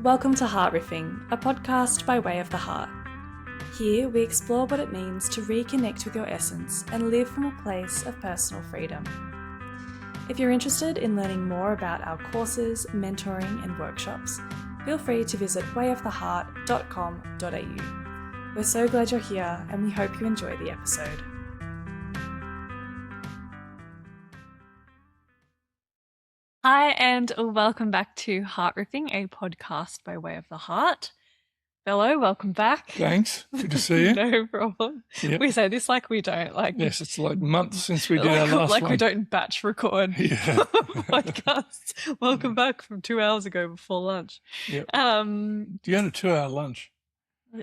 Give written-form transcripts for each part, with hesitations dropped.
Welcome to Heart Riffing, a podcast by way of the heart. Here we explore what it means to reconnect with your essence and live from a place of personal freedom. If you're interested in learning more about our courses, mentoring and workshops, feel free to visit wayoftheheart.com.au. We're so glad you're here and we hope you enjoy the episode. Hi and welcome back to Heart Riffing, a podcast by way of the heart. Bello, welcome back. Thanks. Good to see you. No problem. Yep. We say this like we don't. Yes, it's like months since we did our last one. Like we don't batch record podcasts. Welcome back from 2 hours ago before lunch. Yep. You had a 2-hour lunch.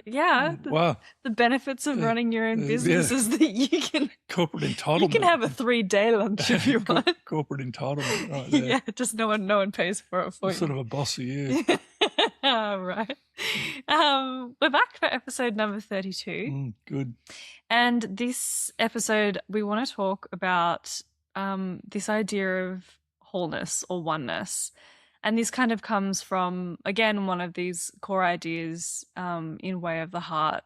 Yeah. Wow. The benefits of running your own business is that you can corporate entitlement. You can have a 3-day lunch if you want. Corporate entitlement, right there. Yeah, just no one pays for it for you. Sort of a boss of you. Right. We're back for episode number 32. Good. And this episode, we want to talk about this idea of wholeness or oneness. And this kind of comes from, again, one of these core ideas in Way of the Heart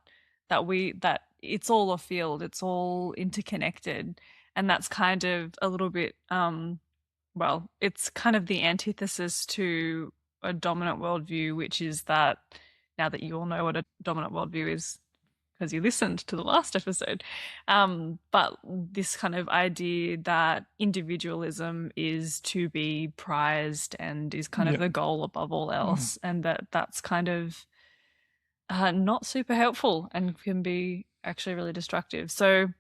that it's all a field, it's all interconnected. And that's kind of a little bit, it's kind of the antithesis to a dominant worldview, which is that, now that you all know what a dominant worldview is, because you listened to the last episode, but this kind of idea that individualism is to be prized and is kind of the goal above all else, and that's kind of not super helpful and can be actually really destructive. So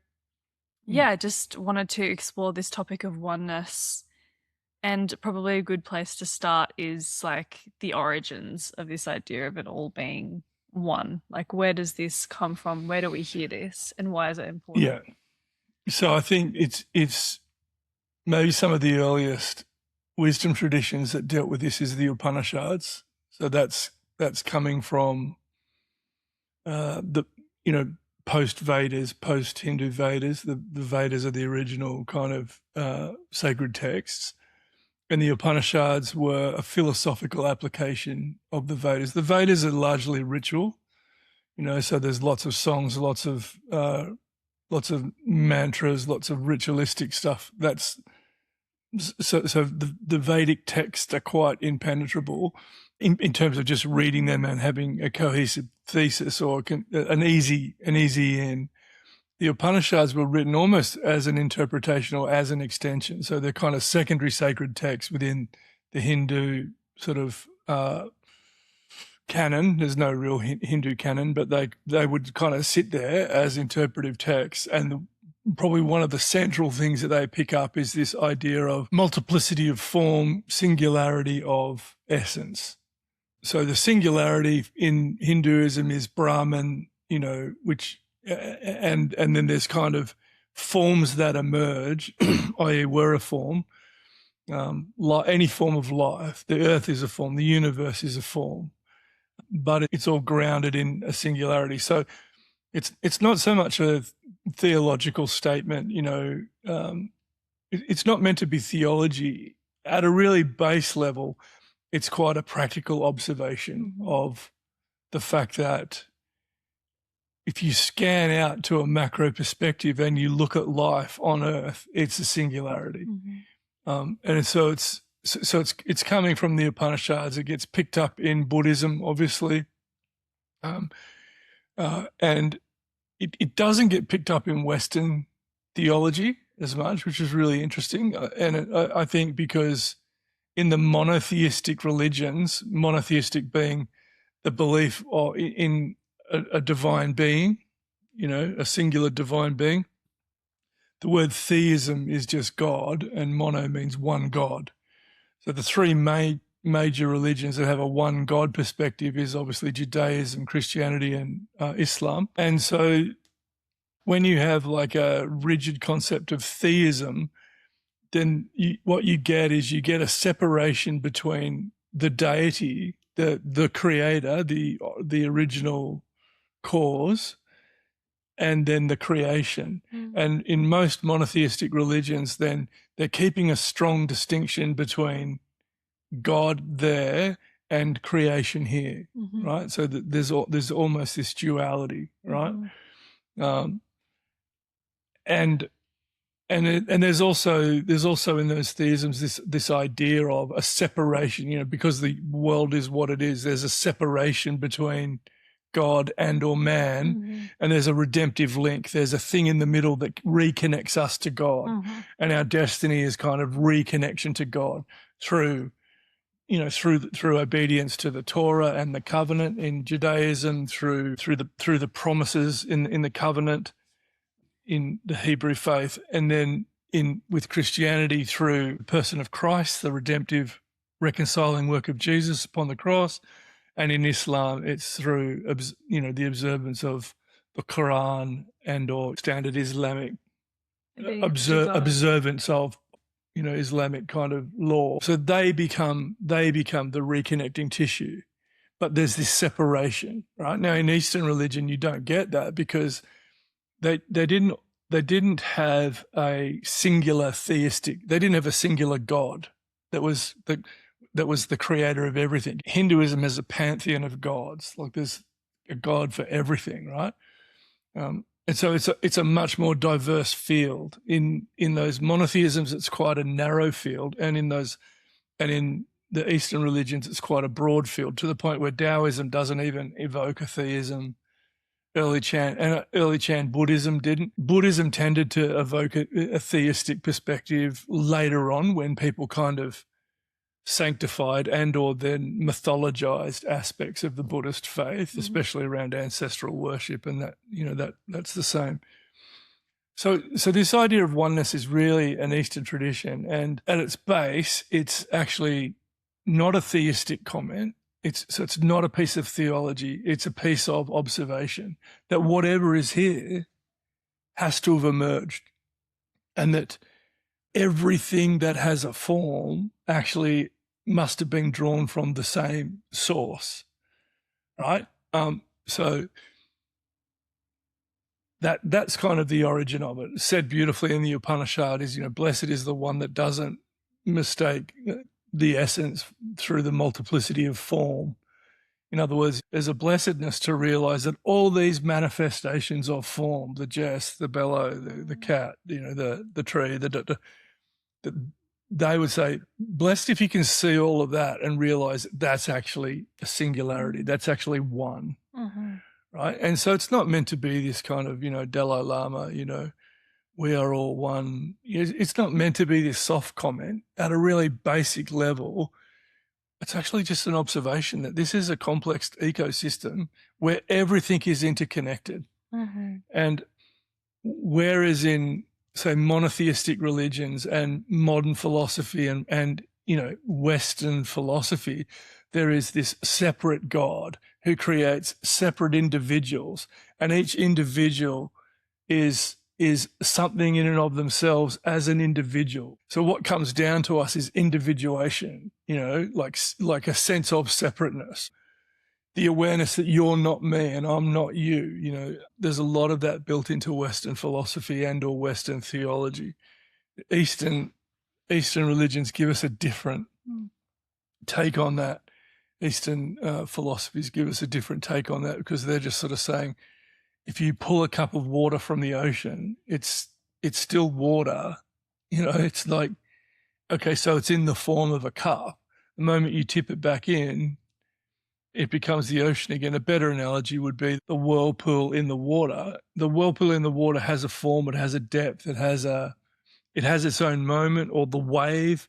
I just wanted to explore this topic of oneness, and probably a good place to start is like the origins of this idea of it all being one. Like, where does this come from? Where do we hear this, and why is it important? Yeah. So I think it's maybe some of the earliest wisdom traditions that dealt with this is the Upanishads. So that's coming from post Vedas, post Hindu Vedas. The Vedas are the original kind of sacred texts. And the Upanishads were a philosophical application of the Vedas. The Vedas are largely ritual, so there's lots of songs, lots of mantras, lots of ritualistic stuff. So the Vedic texts are quite impenetrable in terms of just reading them and having a cohesive thesis or an easy in. The Upanishads were written almost as an interpretation or as an extension. So they're kind of secondary sacred texts within the Hindu sort of canon. There's no real Hindu canon, but they would kind of sit there as interpretive texts. And probably one of the central things that they pick up is this idea of multiplicity of form, singularity of essence. So the singularity in Hinduism is Brahman, which... And then there's kind of forms that emerge, i.e. we're a form, any form of life. The earth is a form, the universe is a form, but it's all grounded in a singularity. So it's not so much a theological statement, it's not meant to be theology. At a really base level, it's quite a practical observation of the fact that if you scan out to a macro perspective and you look at life on Earth, it's a singularity, and so it's coming from the Upanishads. It gets picked up in Buddhism, obviously, and it doesn't get picked up in Western theology as much, which is really interesting. And I think because in the monotheistic religions, monotheistic being the belief in a divine being, a singular divine being. The word theism is just God, and mono means one God. So the three major religions that have a one God perspective is obviously Judaism, Christianity, and Islam. And so when you have like a rigid concept of theism, then what you get is you get a separation between the deity, the creator, the original cause, and then the creation. And in most monotheistic religions, then they're keeping a strong distinction between God there and creation here, Mm-hmm. right? So that there's almost this duality, right? Mm-hmm. And and there's also in those theisms this idea of a separation, because the world is what it is. There's a separation between God and or man, Mm-hmm. and there's a redemptive link. There's a thing in the middle that reconnects us to God, Mm-hmm. and our destiny is kind of reconnection to God through through obedience to the Torah and the covenant in Judaism, through the promises in the covenant in the Hebrew faith, and then with Christianity through the person of Christ, the redemptive reconciling work of Jesus upon the cross, and in Islam it's through the observance of the Quran and or standard Islamic Obedience to God. observance of Islamic kind of law. So they become the reconnecting tissue. But there's this separation, right? Now in Eastern religion you don't get that, because they didn't have a singular theistic, they didn't have a singular God that was the creator of everything. Hinduism has a pantheon of gods, like there's a God for everything, right? And so it's a much more diverse field. In those monotheisms, it's quite a narrow field, and in the Eastern religions, it's quite a broad field, to the point where Taoism doesn't even evoke a theism. Early Chan Buddhism didn't. Buddhism tended to evoke a theistic perspective later on, when people kind of sanctified and or then mythologized aspects of the Buddhist faith, Mm-hmm. especially around ancestral worship, and that's the same. So this idea of oneness is really an Eastern tradition, and at its base, it's actually not a theistic comment. It's not a piece of theology. It's a piece of observation that whatever is here has to have emerged, and that everything that has a form actually must have been drawn from the same source, right? So that's kind of the origin of it. Said beautifully in the Upanishad is, blessed is the one that doesn't mistake the essence through the multiplicity of form. In other words, there's a blessedness to realize that all these manifestations of form, the jest, the bellow, the cat, the tree, they would say, blessed if you can see all of that and realize that's actually a singularity. That's actually one. Mm-hmm. Right. And so it's not meant to be this kind of, Dalai Lama, we are all one. It's not meant to be this soft comment. At a really basic level, it's actually just an observation that this is a complex ecosystem where everything is interconnected. Mm-hmm. And whereas in, say, monotheistic religions and modern philosophy and Western philosophy, there is this separate God who creates separate individuals, and each individual is something in and of themselves as an individual. So what comes down to us is individuation, like a sense of separateness. The awareness that you're not me and I'm not you, there's a lot of that built into Western philosophy and or Western theology. Eastern religions give us a different take on that. Eastern philosophies give us a different take on that, because they're just sort of saying, if you pull a cup of water from the ocean, it's still water. It's like, okay, so it's in the form of a cup. The moment you tip it back in, it becomes the ocean again. A better analogy would be the whirlpool in the water. The whirlpool in the water has a form, it has a depth, it has its own moment. Or the wave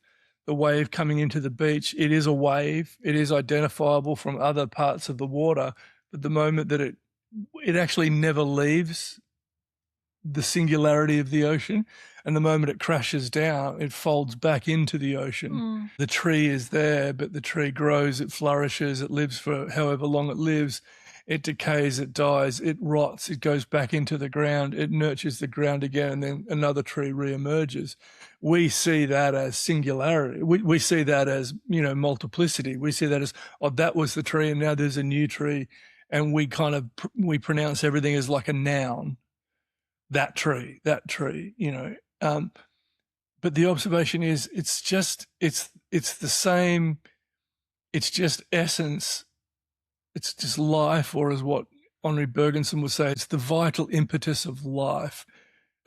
coming into the beach, it is a wave. It is identifiable from other parts of the water. But the moment that it actually never leaves the singularity of the ocean, and the moment it crashes down, it folds back into the ocean. The tree is there, but the tree grows, it flourishes, it lives for however long it lives, it decays, it dies, it rots, it goes back into the ground, it nurtures the ground again, and then another tree reemerges. We see that as singularity. We see that as, multiplicity. We see that as, oh, that was the tree and now there's a new tree. And we we pronounce everything as like a noun. That tree. But the observation is, it's the same it's just essence, it's just life, or as what Henri Bergson would say, it's the vital impetus of life,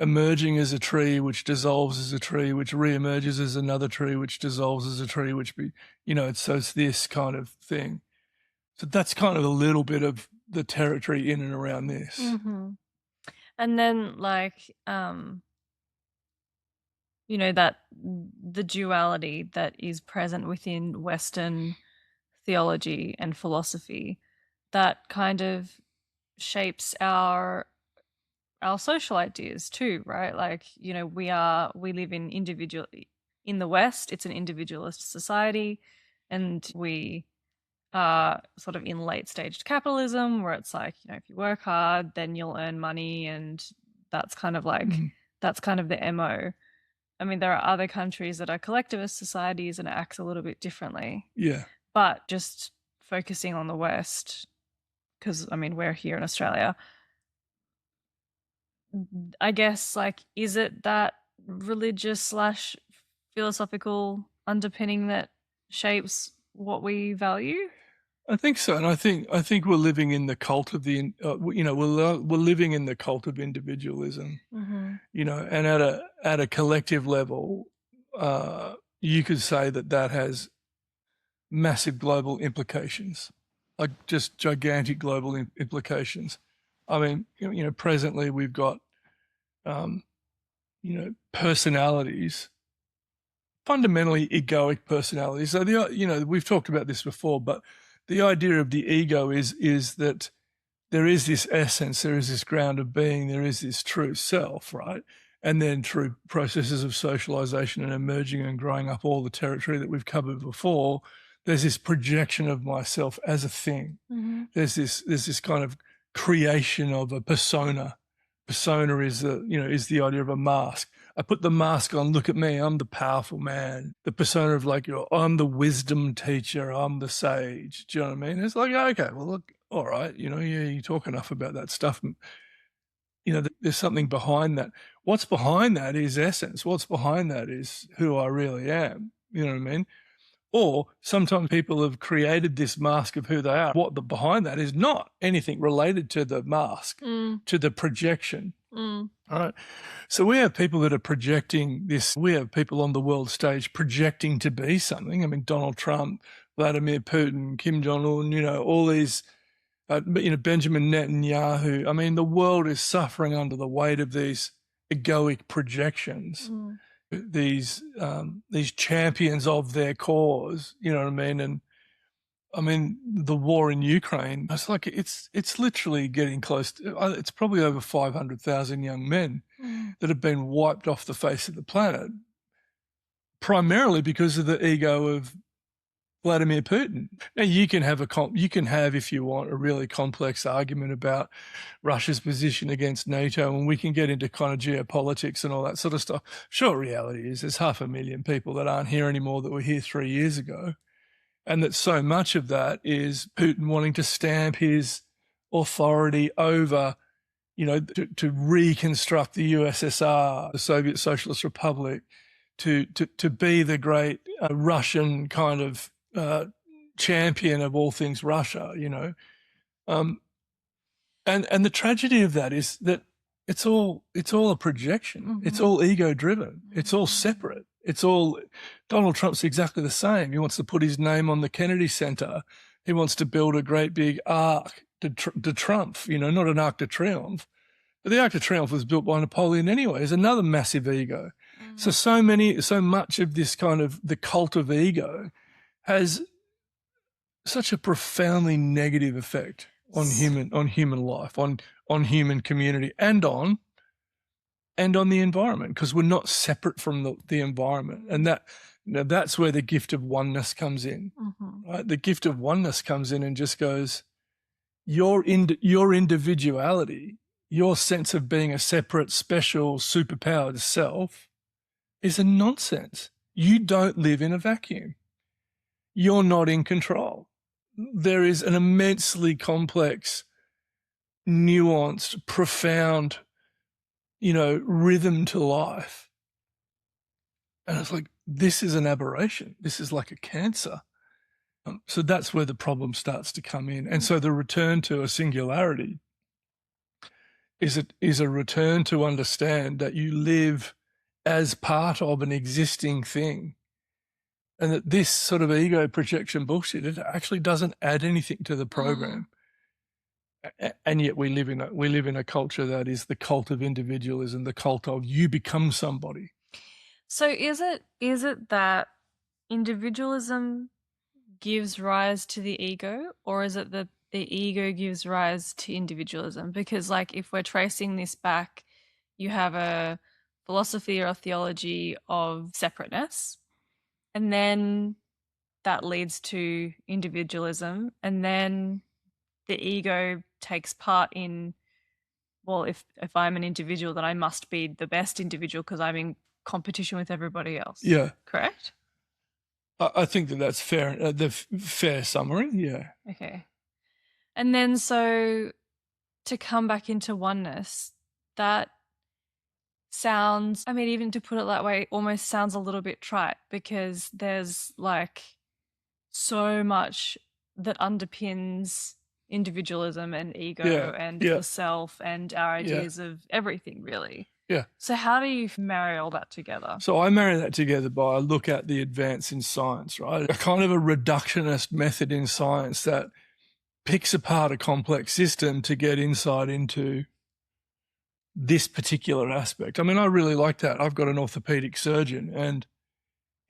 emerging as a tree, which dissolves as a tree, which reemerges as another tree, which dissolves as a tree, so it's this kind of thing. So that's kind of a little bit of the territory in and around this. Mm-hmm. And then that the duality that is present within Western theology and philosophy that kind of shapes our social ideas too, right? Like, we live in the West, it's an individualist society, and we are sort of in late staged capitalism where it's like, if you work hard, then you'll earn money, and that's kind of like that's kind of the MO. I mean, there are other countries that are collectivist societies and it acts a little bit differently. Yeah. But just focusing on the West, because I mean, we're here in Australia, I guess, like, is it that religious slash philosophical underpinning that shapes what we value? I think so, and I think we're living in the cult of we're living in the cult of individualism, Mm-hmm. And at a collective level, you could say that has massive global implications, like just gigantic global implications. I mean, presently we've got, personalities, fundamentally egoic personalities. So we've talked about this before, but the idea of the ego is that there is this essence, there is this ground of being, there is this true self, right? And then through processes of socialization and emerging and growing up all the territory that we've covered before, there's this projection of myself as a thing. Mm-hmm. There's this kind of creation of a persona. Persona is the idea of a mask. I put the mask on, look at me, I'm the powerful man. The persona of like, I'm the wisdom teacher, I'm the sage. Do you know what I mean? It's like, okay, well, look, all right, you talk enough about that stuff. There's something behind that. What's behind that is essence. What's behind that is who I really am. You know what I mean? Or sometimes people have created this mask of who they are. What the behind that is not anything related to the mask, to the projection. All right. So we have people that are projecting this. We have people on the world stage projecting to be something. I mean, Donald Trump, Vladimir Putin, Kim Jong-un, all these, Benjamin Netanyahu. I mean, the world is suffering under the weight of these egoic projections. These champions of their cause, you know what I mean? And I mean, the war in Ukraine, it's like it's literally getting close to, it's probably over 500,000 young men that have been wiped off the face of the planet, primarily because of the ego of Vladimir Putin. Now you can have if you want, a really complex argument about Russia's position against NATO, and we can get into kind of geopolitics and all that sort of stuff. Sure, reality is there's 500,000 people that aren't here anymore that were here 3 years ago, and that so much of that is Putin wanting to stamp his authority over, to reconstruct the USSR, the Soviet Socialist Republic, to be the great Russian kind of champion of all things Russia, and the tragedy of that is that it's all a projection. It's all ego driven. It's all separate. It's all, Donald Trump's exactly the same. He wants to put his name on the Kennedy Center. He wants to build a great big arc de Triomphe, not an Arc de Triomphe. But the Arc de Triomphe was built by Napoleon anyway. It's another massive ego. So much of this kind of the cult of ego has such a profoundly negative effect on human life, on human community, and on the environment, because we're not separate from the environment. And that's where the gift of oneness comes in. Right? The gift of oneness comes in and just goes, your individuality, your sense of being a separate, special, superpowered self is a nonsense. You don't live in a vacuum. You're not in control. There is an immensely complex, nuanced, profound, rhythm to life. And it's like, this is an aberration. This is like a cancer. So that's where the problem starts to come in. And so the return to a singularity is a return to understand that you live as part of an existing thing, and that this sort of ego projection bullshit, it actually doesn't add anything to the program. And yet we live in a culture that is the cult of individualism, the cult of you become somebody. So is it that individualism gives rise to the ego, or is it that the ego gives rise to individualism? Because like if we're tracing this back, you have a philosophy or a theology of separateness, and then that leads to individualism, and then the ego takes part in, well, if I'm an individual, then I must be the best individual because I'm in competition with everybody else. Yeah. Correct? I think that's fair. The fair summary. Yeah. Okay. And then so to come back into oneness, that sounds, I mean, even to put it that way, almost sounds a little bit trite, because there's like so much that underpins individualism and ego and the self and our ideas of everything, really. Yeah. So how do you marry all that together? So I marry that together by a look at the advance in science, right? A kind of a reductionist method in science that picks apart a complex system to get insight into this particular aspect. I mean, I really like that. I've got an orthopedic surgeon, and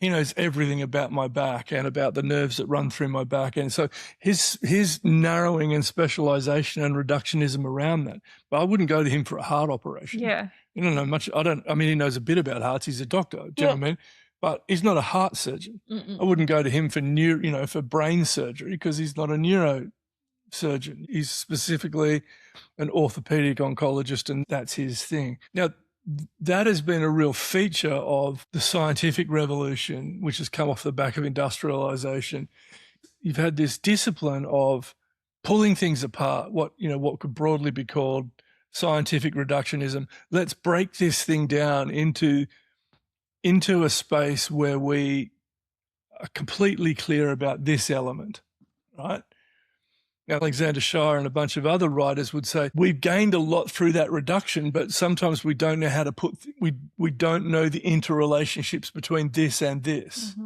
he knows everything about my back and about the nerves that run through my back. And so his narrowing and specialization and reductionism around that. But I wouldn't go to him for a heart operation. Yeah. You don't know much. I mean, he knows a bit about hearts. He's a doctor. Do you know what I mean? But he's not a heart surgeon. I wouldn't go to him for for brain surgery, because he's not a neurosurgeon. He's specifically an orthopedic oncologist, and that's his thing. Now, that has been a real feature of the scientific revolution, which has come off the back of industrialization. You've had this discipline of pulling things apart, what could broadly be called scientific reductionism. Let's break this thing down into a space where we are completely clear about this element, right? Alexander Shire and a bunch of other writers would say we've gained a lot through that reduction, but sometimes we don't know how to we don't know the interrelationships between this and this.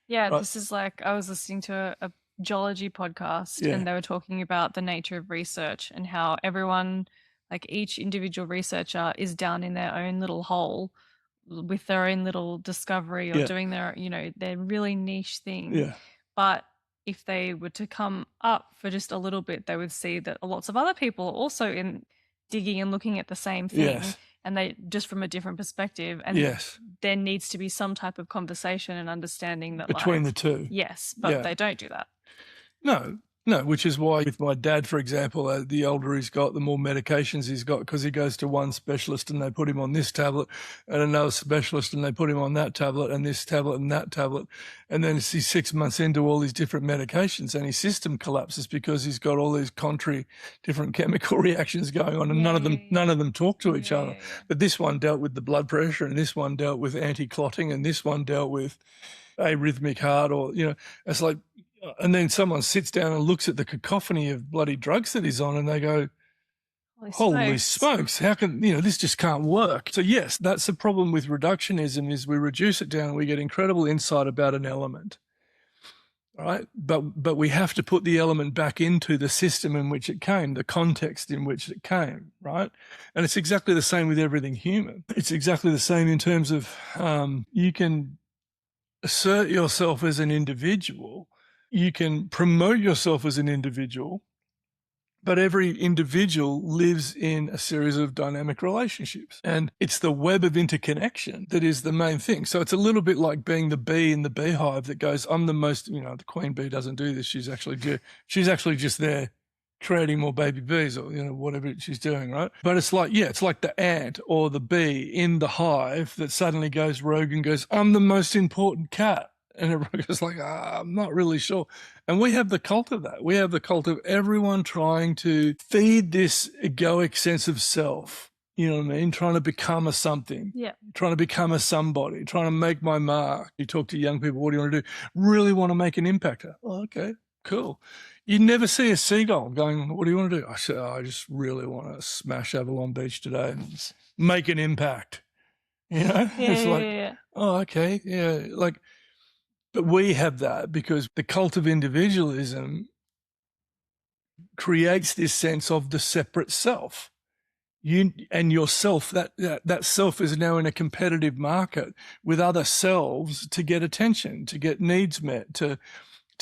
Yeah, right? This is like, I was listening to a geology podcast, and they were talking about the nature of research and how everyone, like each individual researcher, is down in their own little hole with their own little discovery or doing their, their really niche thing. Yeah. But if they were to come up for just a little bit, they would see that lots of other people are also in digging and looking at the same thing, and they just from a different perspective. And there needs to be some type of conversation and understanding that between the two. Yes, but they don't do that. No, which is why with my dad, for example, the older he's got, the more medications he's got, because he goes to one specialist and they put him on this tablet, and another specialist and they put him on that tablet and this tablet and that tablet. And then he's 6 months into all these different medications and his system collapses because he's got all these different chemical reactions going on, and none of them talk to each other. But this one dealt with the blood pressure, and this one dealt with anti-clotting, and this one dealt with arrhythmic heart, or, it's like, and then someone sits down and looks at the cacophony of bloody drugs that he's on, and they go, holy smokes, how can, this just can't work. So yes, that's the problem with reductionism, is we reduce it down and we get incredible insight about an element, right? But we have to put the element back into the system in which it came, the context in which it came, right? And it's exactly the same with everything human. It's exactly the same in terms of you can assert yourself as an individual, you can promote yourself as an individual, but every individual lives in a series of dynamic relationships. And it's the web of interconnection that is the main thing. So it's a little bit like being the bee in the beehive that goes, I'm the most, the queen bee doesn't do this. She's actually just there creating more baby bees, or, whatever she's doing, right? But it's like the ant or the bee in the hive that suddenly goes rogue and goes, I'm the most important cat. And everyone goes like, I'm not really sure. And we have the cult of that. We have the cult of everyone trying to feed this egoic sense of self, You know what I mean? Trying to become a something. Yeah. Trying to become a somebody. Trying to make my mark. You talk to young people, what do you want to do? Really want to make an impact. Oh, okay, cool. You never see a seagull going, what do you want to do? I said, I just really want to smash Avalon Beach today and make an impact. You know? Yeah, It's like, yeah. oh, okay, yeah. Like, but we have that because the cult of individualism creates this sense of the separate self. You and yourself, that self is now in a competitive market with other selves to get attention, to get needs met, to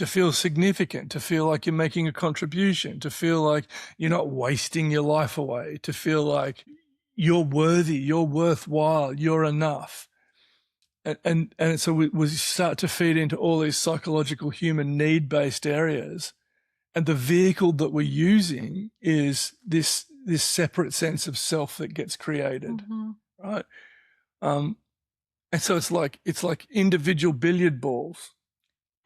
feel significant, to feel like you're making a contribution, to feel like you're not wasting your life away, to feel like you're worthy, you're worthwhile, you're enough. And so we start to feed into all these psychological human need-based areas. And the vehicle that we're using is this separate sense of self that gets created, right? And so it's like individual billiard balls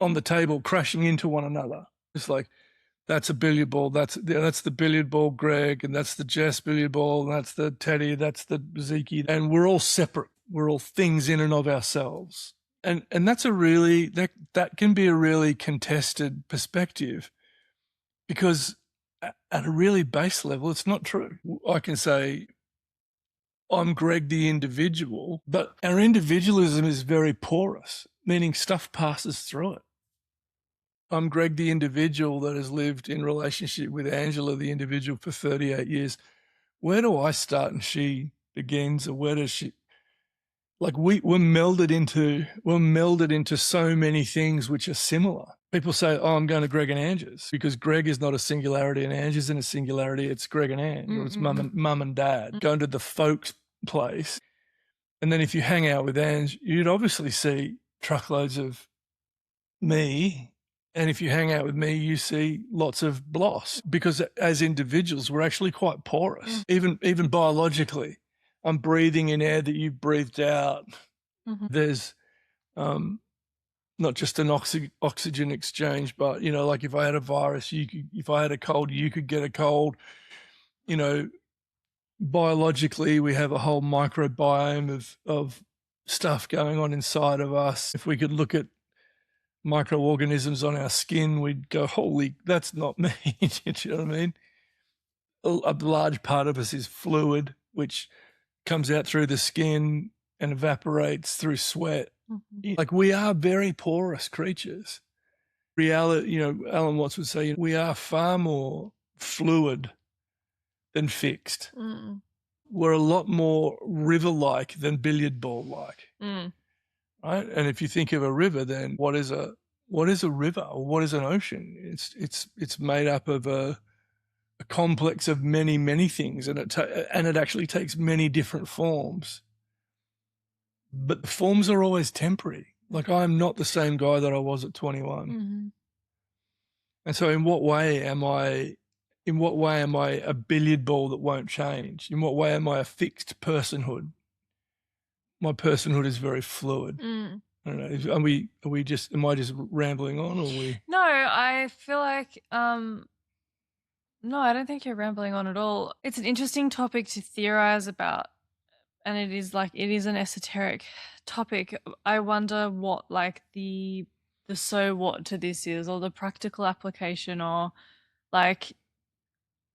on the table crashing into one another. It's like, that's a billiard ball, that's the billiard ball, Greg, and that's the Jess billiard ball, and that's the Teddy, that's the Zeke, and we're all separate. We're all things in and of ourselves. And that's a really, that can be a really contested perspective, because at a really base level, it's not true. I can say, I'm Greg the individual, but our individualism is very porous, meaning stuff passes through it. I'm Greg the individual that has lived in relationship with Angela the individual for 38 years. Where do I start and she begins, or where does she? Like we're melded into so many things which are similar. People say, oh, I'm going to Greg and Angie's, because Greg is not a singularity and Ange isn't a singularity. It's Greg and Ange, or it's mum and dad. Going to the folks place. And then if you hang out with Ange, you'd obviously see truckloads of me. And if you hang out with me, you see lots of Bloss, because as individuals, we're actually quite porous, even biologically. I'm breathing in air that you've breathed out. There's not just an oxygen exchange, but, you know, like if I had a virus, if I had a cold, you could get a cold. You know, biologically, we have a whole microbiome of stuff going on inside of us. If we could look at microorganisms on our skin, we'd go, holy, that's not me. You know what I mean? A large part of us is fluid, which comes out through the skin and evaporates through sweat. Like, we are very porous creatures. Reality, you know, Alan Watts would say, we are far more fluid than fixed. We're a lot more river-like than billiard ball-like. Right? And if you think of a river, then what is a river, or what is an ocean? It's made up of a complex of many things, and it actually takes many different forms. But the forms are always temporary. Like, I'm not the same guy that I was at 21. And so in what way am I a billiard ball that won't change? In what way am I a fixed personhood? My personhood is very fluid. I don't know. Am I just rambling on, or we? No, I feel like no, I don't think you're rambling on at all. It's an interesting topic to theorize about, and it is an esoteric topic. I wonder what, like, the so what to this is, or the practical application, or like,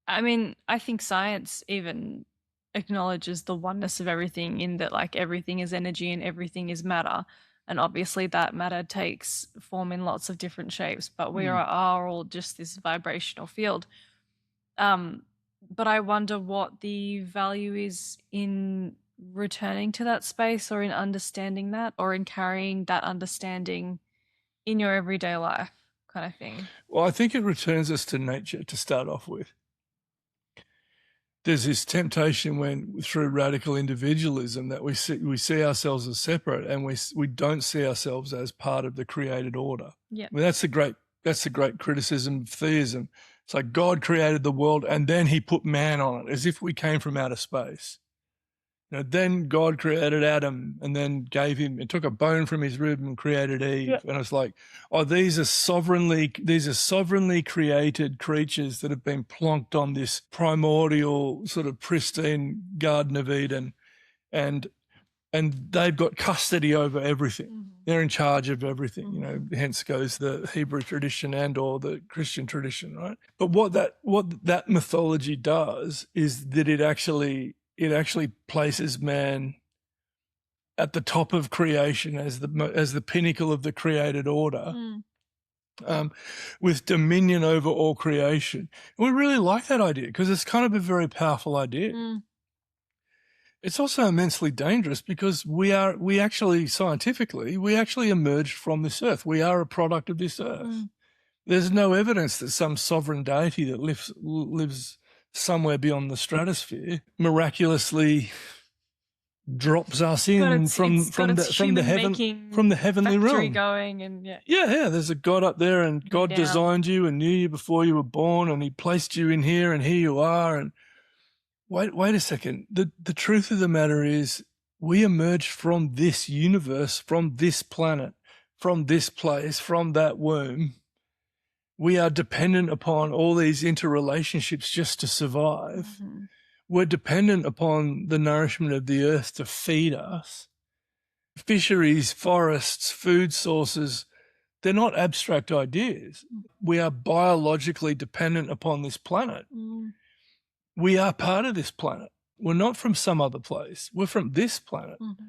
I mean, I think science even acknowledges the oneness of everything, in that, like, everything is energy and everything is matter. And obviously that matter takes form in lots of different shapes, but we are all just this vibrational field. But I wonder what the value is in returning to that space, or in understanding that, or in carrying that understanding in your everyday life, kind of thing. Well, I think it returns us to nature to start off with. There's this temptation when, through radical individualism, that we see ourselves as separate, and we don't see ourselves as part of the created order. Yeah. I mean, that's the great criticism of theism. It's like God created the world and then he put man on it, as if we came from outer space. Then God created Adam and then gave him, it took a bone from his rib and created Eve. Yeah. And it's like, oh, these are sovereignly created creatures that have been plonked on this primordial sort of pristine Garden of Eden, and they've got custody over everything. Mm-hmm. They're in charge of everything, mm-hmm. Hence goes the Hebrew tradition and or the Christian tradition, right? But what that mythology does is that it actually places man at the top of creation as the pinnacle of the created order, with dominion over all creation. And we really like that idea because it's kind of a very powerful idea. Mm. It's also immensely dangerous because we actually scientifically emerged from this earth. We are a product of this earth. Mm. There's no evidence that some sovereign deity that lives somewhere beyond the stratosphere miraculously drops us in from the heavenly realm. Going and yeah. There's a God up there, and God designed you and knew you before you were born, and He placed you in here, and here you are. And wait a second. The truth of the matter is, we emerged from this universe, from this planet, from this place, from that womb. We are dependent upon all these interrelationships just to survive. Mm-hmm. We're dependent upon the nourishment of the earth to feed us. Fisheries, forests, food sources, they're not abstract ideas. We are biologically dependent upon this planet. Mm. We are part of this planet. We're not from some other place. We're from this planet. Mm-hmm.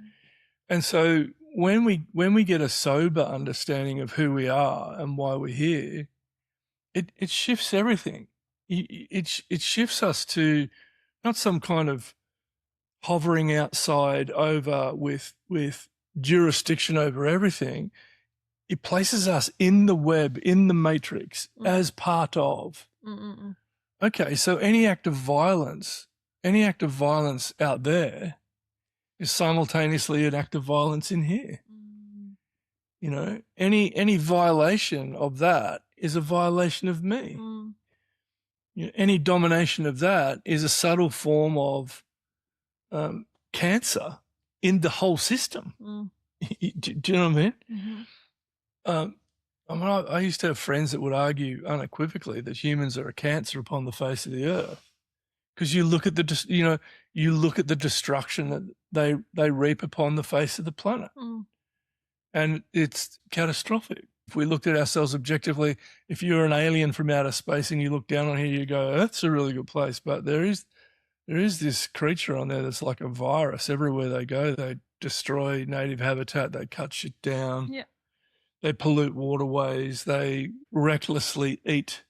And so when we get a sober understanding of who we are and why we're here, it shifts everything. It shifts us to not some kind of hovering outside over with jurisdiction over everything. It places us in the web, in the matrix, as part of. Mm-mm. Okay, so any act of violence out there is simultaneously an act of violence in here. Mm. Any violation of that is a violation of me. Mm. Any domination of that is a subtle form of cancer in the whole system. Mm. Do you know what I mean? Mm-hmm. I used to have friends that would argue unequivocally that humans are a cancer upon the face of the earth, because you look at the destruction that they reap upon the face of the planet, and it's catastrophic. If we looked at ourselves objectively, if you're an alien from outer space and you look down on here, you go, Earth's a really good place, but there is this creature on there that's like a virus. Everywhere they go, they destroy native habitat, they cut shit down. Yeah. They pollute waterways, they recklessly eat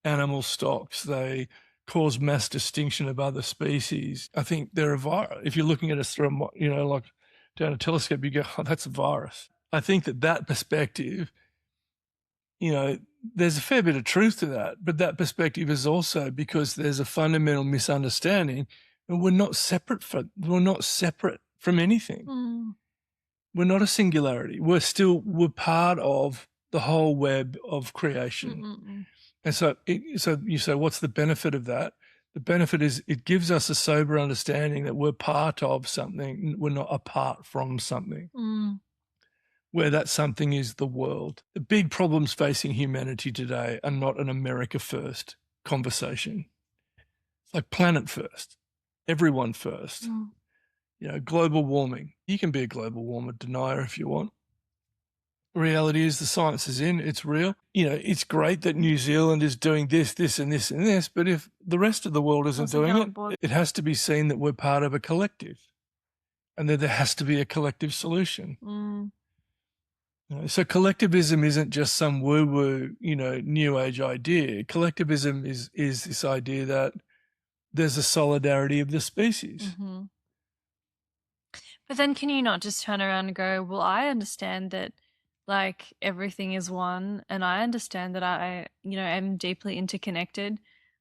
animal stocks, they cause mass distinction of other species. I think they're a virus. If you're looking at us through like down a telescope, you go, oh, that's a virus. I think that perspective, there's a fair bit of truth to that, but that perspective is also because there's a fundamental misunderstanding, and we're not separate from anything. Mm. We're not a singularity. We're part of the whole web of creation. Mm-mm. And so you say, what's the benefit of that? The benefit is it gives us a sober understanding that we're part of something. We're not apart from something. Mm. Where that something is the world. The big problems facing humanity today are not an America first conversation. It's like planet first, everyone first. Mm. Global warming. You can be a global warmer denier if you want. The reality is the science is in, it's real. It's great that New Zealand is doing this, this, and this, and this, but if the rest of the world isn't doing it, it has to be seen that we're part of a collective and that there has to be a collective solution. Mm. So collectivism isn't just some woo-woo, new age idea. Collectivism is this idea that there's a solidarity of the species. Mm-hmm. But then can you not just turn around and go, well, I understand that like everything is one, and I understand that I, am deeply interconnected,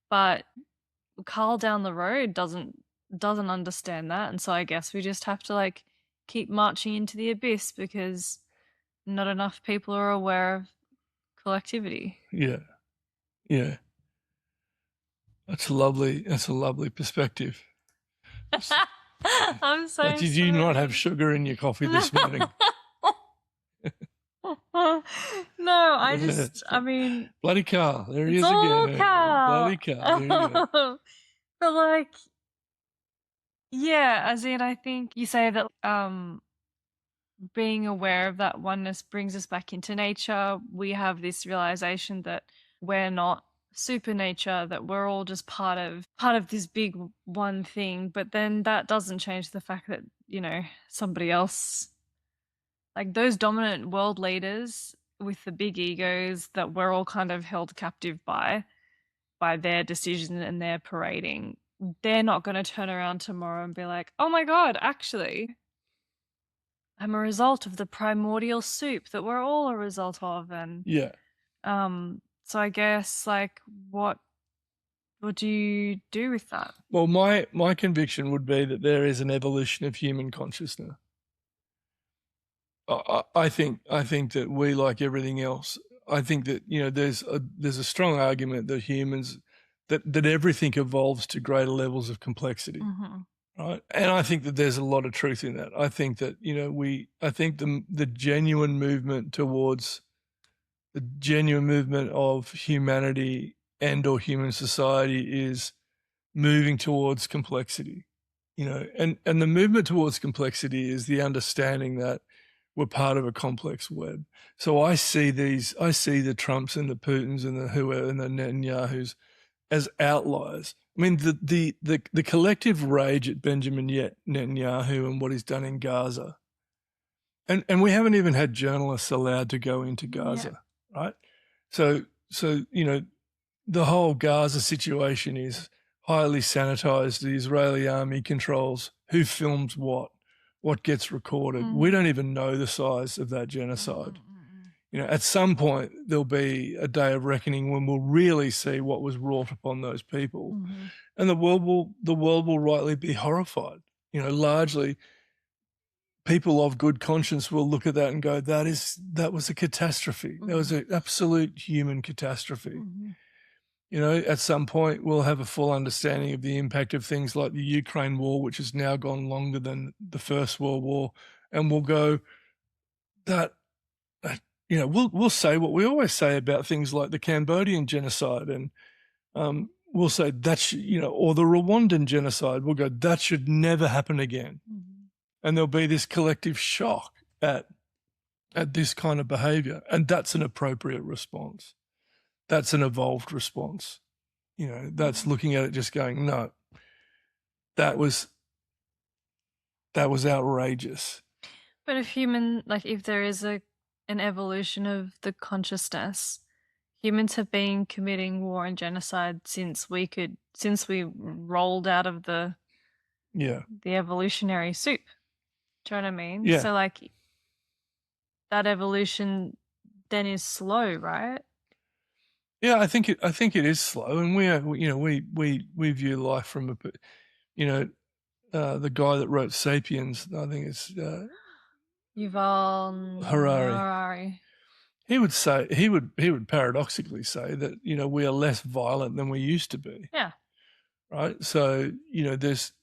but Carl down the road doesn't understand that. And so I guess we just have to like keep marching into the abyss because not enough people are aware of collectivity. Yeah. Yeah. That's a lovely perspective. I'm so Did you not have sorry. sugar in your coffee this morning? No, I mean, Bloody Carl, there he it's is all again. cow. Bloody Carl, there you go. But like, yeah, as in, I think you say that being aware of that oneness brings us back into nature. We have this realization that we're not super nature, that we're all just part of this big one thing. But then that doesn't change the fact that, somebody else, like those dominant world leaders with the big egos that we're all kind of held captive by their decision and their parading, they're not going to turn around tomorrow and be like, oh my God, actually, I'm a result of the primordial soup that we're all a result of. And Yeah. so I guess, like, what do you do with that? Well, my conviction would be that there is an evolution of human consciousness. I think that we, like everything else, I think that there's a strong argument that humans that everything evolves to greater levels of complexity. Mm-hmm. Right. And I think that there's a lot of truth in that. I think that, I think the genuine movement towards the genuine movement of humanity and or human society is moving towards complexity, and the movement towards complexity is the understanding that we're part of a complex web. So I see the Trumps and the Putins and the whoever and the Netanyahus as outliers. I mean, the collective rage at Benjamin Netanyahu and what he's done in Gaza, and we haven't even had journalists allowed to go into Gaza, right? So the whole Gaza situation is highly sanitized. The Israeli army controls who films what gets recorded. We don't even know the size of that genocide. At some point there'll be a day of reckoning when we'll really see what was wrought upon those people, and the world will rightly be horrified. Largely, people of good conscience will look at that and go, "That was a catastrophe. That was an absolute human catastrophe." At some point we'll have a full understanding of the impact of things like the Ukraine war, which has now gone longer than the First World War, and we'll go that. We'll say what we always say about things like the Cambodian genocide, and we'll say that or the Rwandan genocide. We'll go, that should never happen again, and there'll be this collective shock at this kind of behaviour, and that's an appropriate response. That's an evolved response. That's looking at it, just going, no, that was outrageous. But if there is an evolution of the consciousness, humans have been committing war and genocide since we rolled out of the evolutionary soup. Do you know what I mean? Yeah. So like that evolution then is slow, right? Yeah, I think it is slow, and we view life from the guy that wrote *Sapiens*. I think it's Yuval Harari. He would paradoxically say that we are less violent than we used to be. Yeah. Right. So there's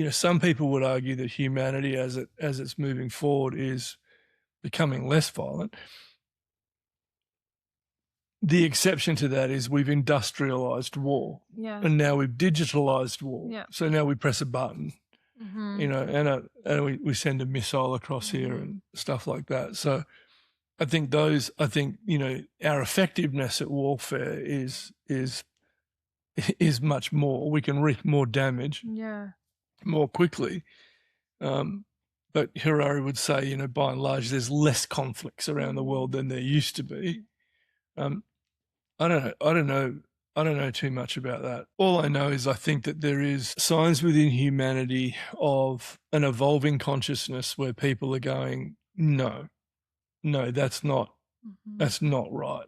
some people would argue that humanity as it's moving forward is becoming less violent. The exception to that is we've industrialized war, and now we've digitalized war. Yeah. So now we press a button, and we send a missile across here and stuff like that. So I think our effectiveness at warfare is much more. We can wreak more damage, more quickly. But Harari would say, by and large, there's less conflicts around the world than there used to be. I don't know too much about that. All I know is I think that there is signs within humanity of an evolving consciousness where people are going, no, that's not right.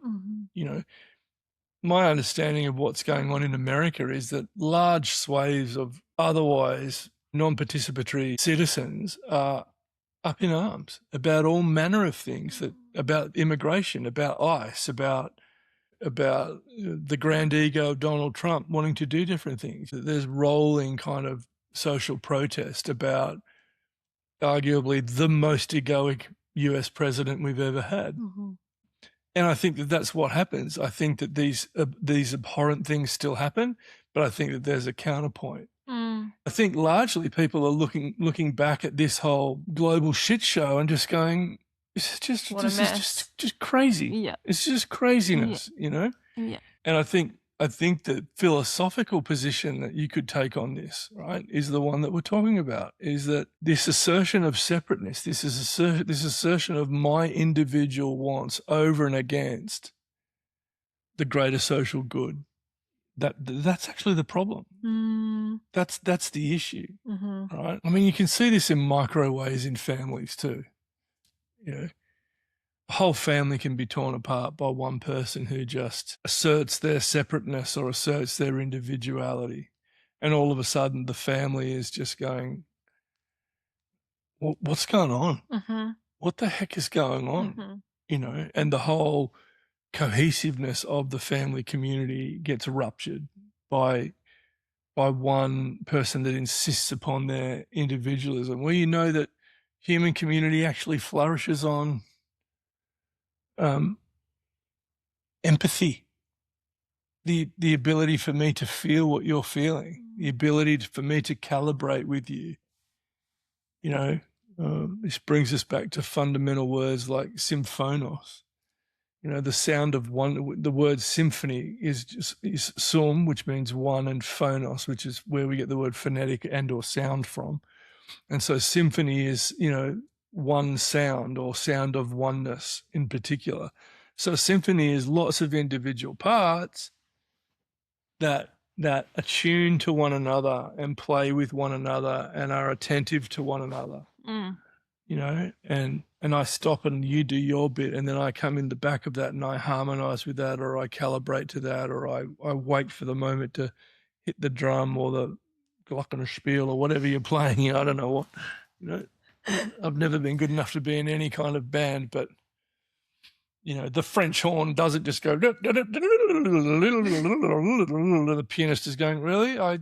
My understanding of what's going on in America is that large swathes of otherwise non-participatory citizens are up in arms about all manner of things, about immigration, about ICE, about the grand ego of Donald Trump wanting to do different things. There's rolling kind of social protest about arguably the most egoic US president we've ever had. Mm-hmm. And I think that that's what happens. I think that these abhorrent things still happen, but I think that there's a counterpoint. I think largely people are looking back at this whole global shit show and just going, this is just crazy. Yeah. It's just craziness, you know? Yeah. And I think the philosophical position that you could take on this, right, is the one that we're talking about, is that this assertion of separateness, this assertion of my individual wants over and against the greater social good, that's actually the problem. That's the issue, right? I mean, you can see this in micro ways in families too. You know, a whole family can be torn apart by one person who just asserts their separateness or asserts their individuality. And all of a sudden the family is just going, what's going on? What the heck is going on? You know, and the whole cohesiveness of the family community gets ruptured by one person that insists upon their individualism. Well, you know that human community actually flourishes on empathy, the ability for me to feel what you're feeling, the ability for me to calibrate with you. You know, this brings us back to fundamental words like symphonos. You know, the sound of one. The word symphony is sum, which means one, and phonos, which is where we get the word phonetic and or sound from. And so symphony is, you know, one sound or sound of oneness in particular. So symphony is lots of individual parts that attune to one another and play with one another and are attentive to one another. You know, and I stop and you do your bit, and then I come in the back of that and I harmonize with that, or I calibrate to that, or I wait for the moment to hit the drum or the glockenspiel or whatever you're playing. I don't know what, you know, I've never been good enough to be in any kind of band, but you know, the French horn doesn't just go, the pianist is going, really? Like,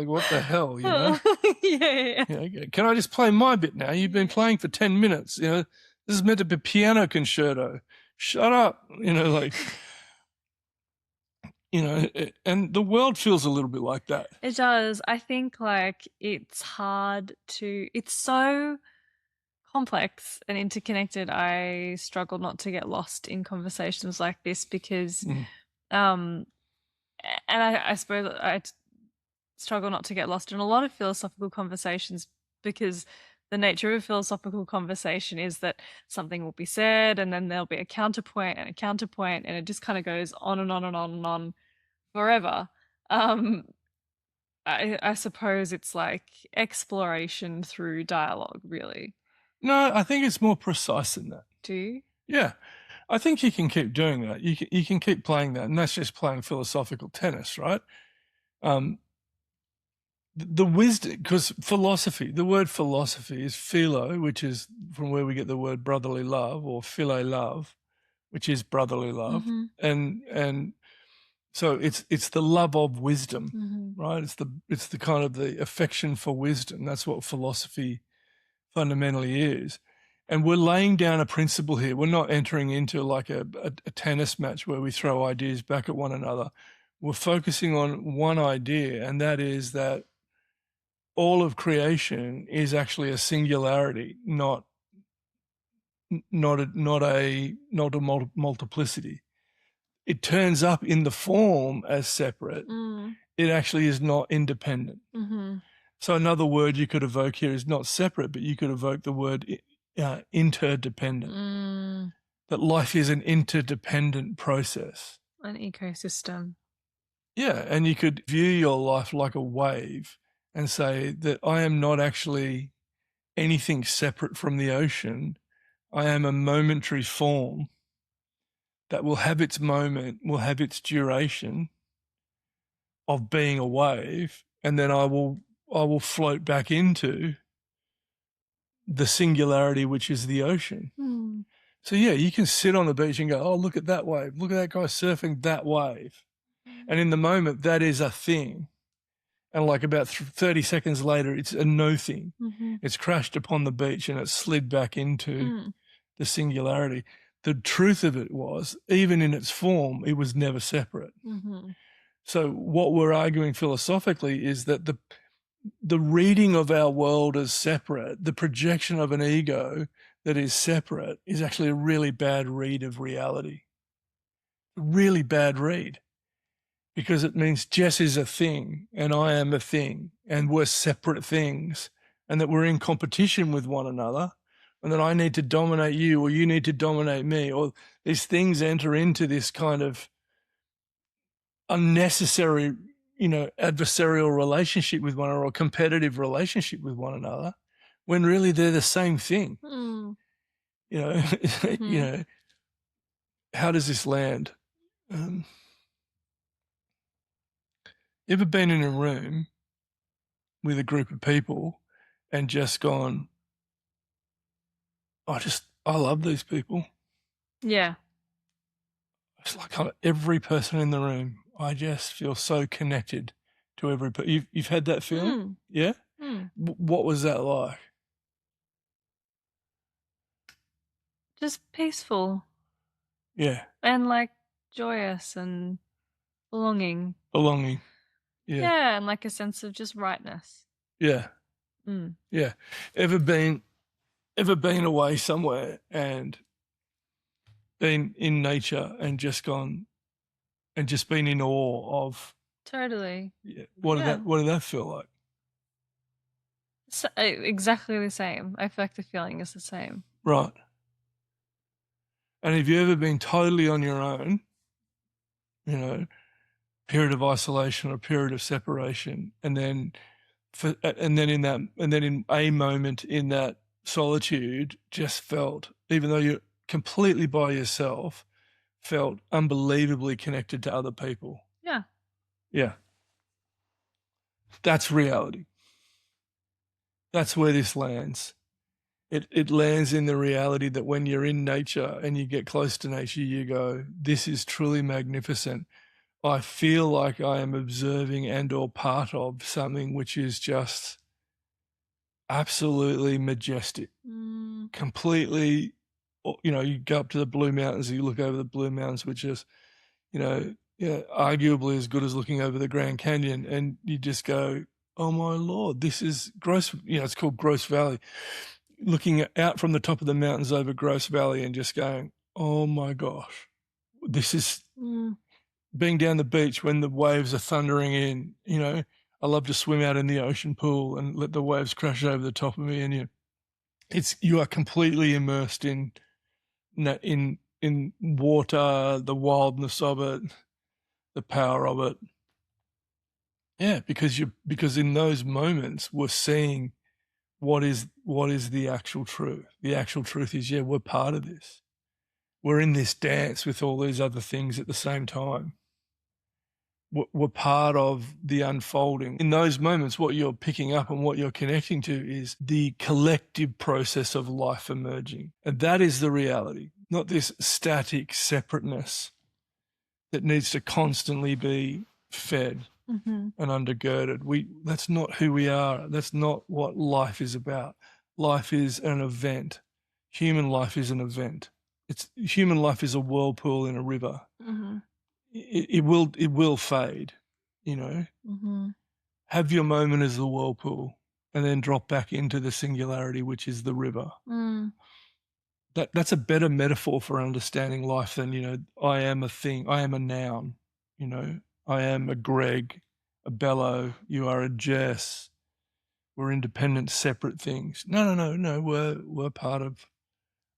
what the hell, you know? Yeah. Can I just play my bit now? You've been playing for 10 minutes, you know, this is meant to be a piano concerto. Shut up, you know, like, you know, and the world feels a little bit like that. It does. I think like it's so complex and interconnected. I struggle not to get lost in conversations like this because and I suppose I struggle not to get lost in a lot of philosophical conversations because the nature of a philosophical conversation is that something will be said and then there'll be a counterpoint and a counterpoint, and it just kind of goes on and on and on and on forever. I suppose it's like exploration through dialogue, really. No, I think it's more precise than that. Do you? Yeah. I think you can keep doing that. You can keep playing that, and that's just playing philosophical tennis, right? The wisdom, because philosophy, the word philosophy is philo, which is from where we get the word brotherly love, or philo love, which is brotherly love, and so it's the love of wisdom, right? It's the kind of the affection for wisdom. That's what philosophy fundamentally is. And we're laying down a principle here. We're not entering into like a tennis match where we throw ideas back at one another. We're focusing on one idea, and that is that all of creation is actually a singularity, not a multiplicity. It turns up in the form as separate. It actually is not independent. So another word you could evoke here is not separate, but you could evoke the word interdependent. That life is an interdependent process. An ecosystem. Yeah, and you could view your life like a wave and say that I am not actually anything separate from the ocean. I am a momentary form that will have its moment, will have its duration of being a wave, and then I will float back into the singularity, which is the ocean. So yeah, you can sit on the beach and go, oh, look at that wave. Look at that guy surfing that wave. And in the moment, that is a thing. And like about 30 seconds later, it's a no thing. Mm-hmm. It's crashed upon the beach and it slid back into Mm. the singularity. The truth of it was, even in its form, it was never separate. Mm-hmm. So what we're arguing philosophically is that the reading of our world as separate, the projection of an ego that is separate, is actually a really bad read of reality. A really bad read. Because it means Jess is a thing and I am a thing and we're separate things and that we're in competition with one another and that I need to dominate you or you need to dominate me, or these things enter into this kind of unnecessary, adversarial relationship with one another or competitive relationship with one another when really they're the same thing. Mm. Mm-hmm. How does this land? You ever been in a room with a group of people and just gone, I love these people. Yeah. It's like every person in the room, I just feel so connected to every person. You've had that feeling? Mm. Yeah? Mm. What was that like? Just peaceful. Yeah. And like joyous and belonging. Belonging. Yeah. Yeah, and like a sense of just rightness. Yeah. Mm. Yeah. Ever been away somewhere and been in nature and just gone and just been in awe of? Totally. Yeah. Yeah. What did that feel like? So, exactly the same. I feel like the feeling is the same. Right. And have you ever been totally on your own, period of isolation or period of separation, and then in a moment in that solitude, just felt, even though you're completely by yourself, felt unbelievably connected to other people? Yeah. Yeah. That's reality. That's where this lands. It lands in the reality that when you're in nature and you get close to nature, you go, this is truly magnificent. I feel like I am observing and or part of something which is just absolutely majestic. Completely, you go up to the Blue Mountains, you look over the Blue Mountains, which is, arguably as good as looking over the Grand Canyon, and you just go, oh my Lord, this is Gross, it's called Gross Valley. Looking out from the top of the mountains over Gross Valley and just going, oh my gosh, this is being down the beach when the waves are thundering in. I love to swim out in the ocean pool and let the waves crash over the top of me, and you are completely immersed in water, the wildness of it, the power of it. Yeah, because in those moments we're seeing what is the actual truth. The actual truth is, we're part of this. We're in this dance with all these other things at the same time. We're part of the unfolding. In those moments, what you're picking up and what you're connecting to is the collective process of life emerging. And that is the reality, not this static separateness that needs to constantly be fed and undergirded. That's not who we are. That's not what life is about. Life is an event. Human life is an event. Human life is a whirlpool in a river. It will fade, Have your moment as the whirlpool and then drop back into the singularity, which is the river. That's a better metaphor for understanding life than, I am a thing, I am a noun, I am a Greg, a Bello, you are a Jess. We're independent, separate things. No. We're part of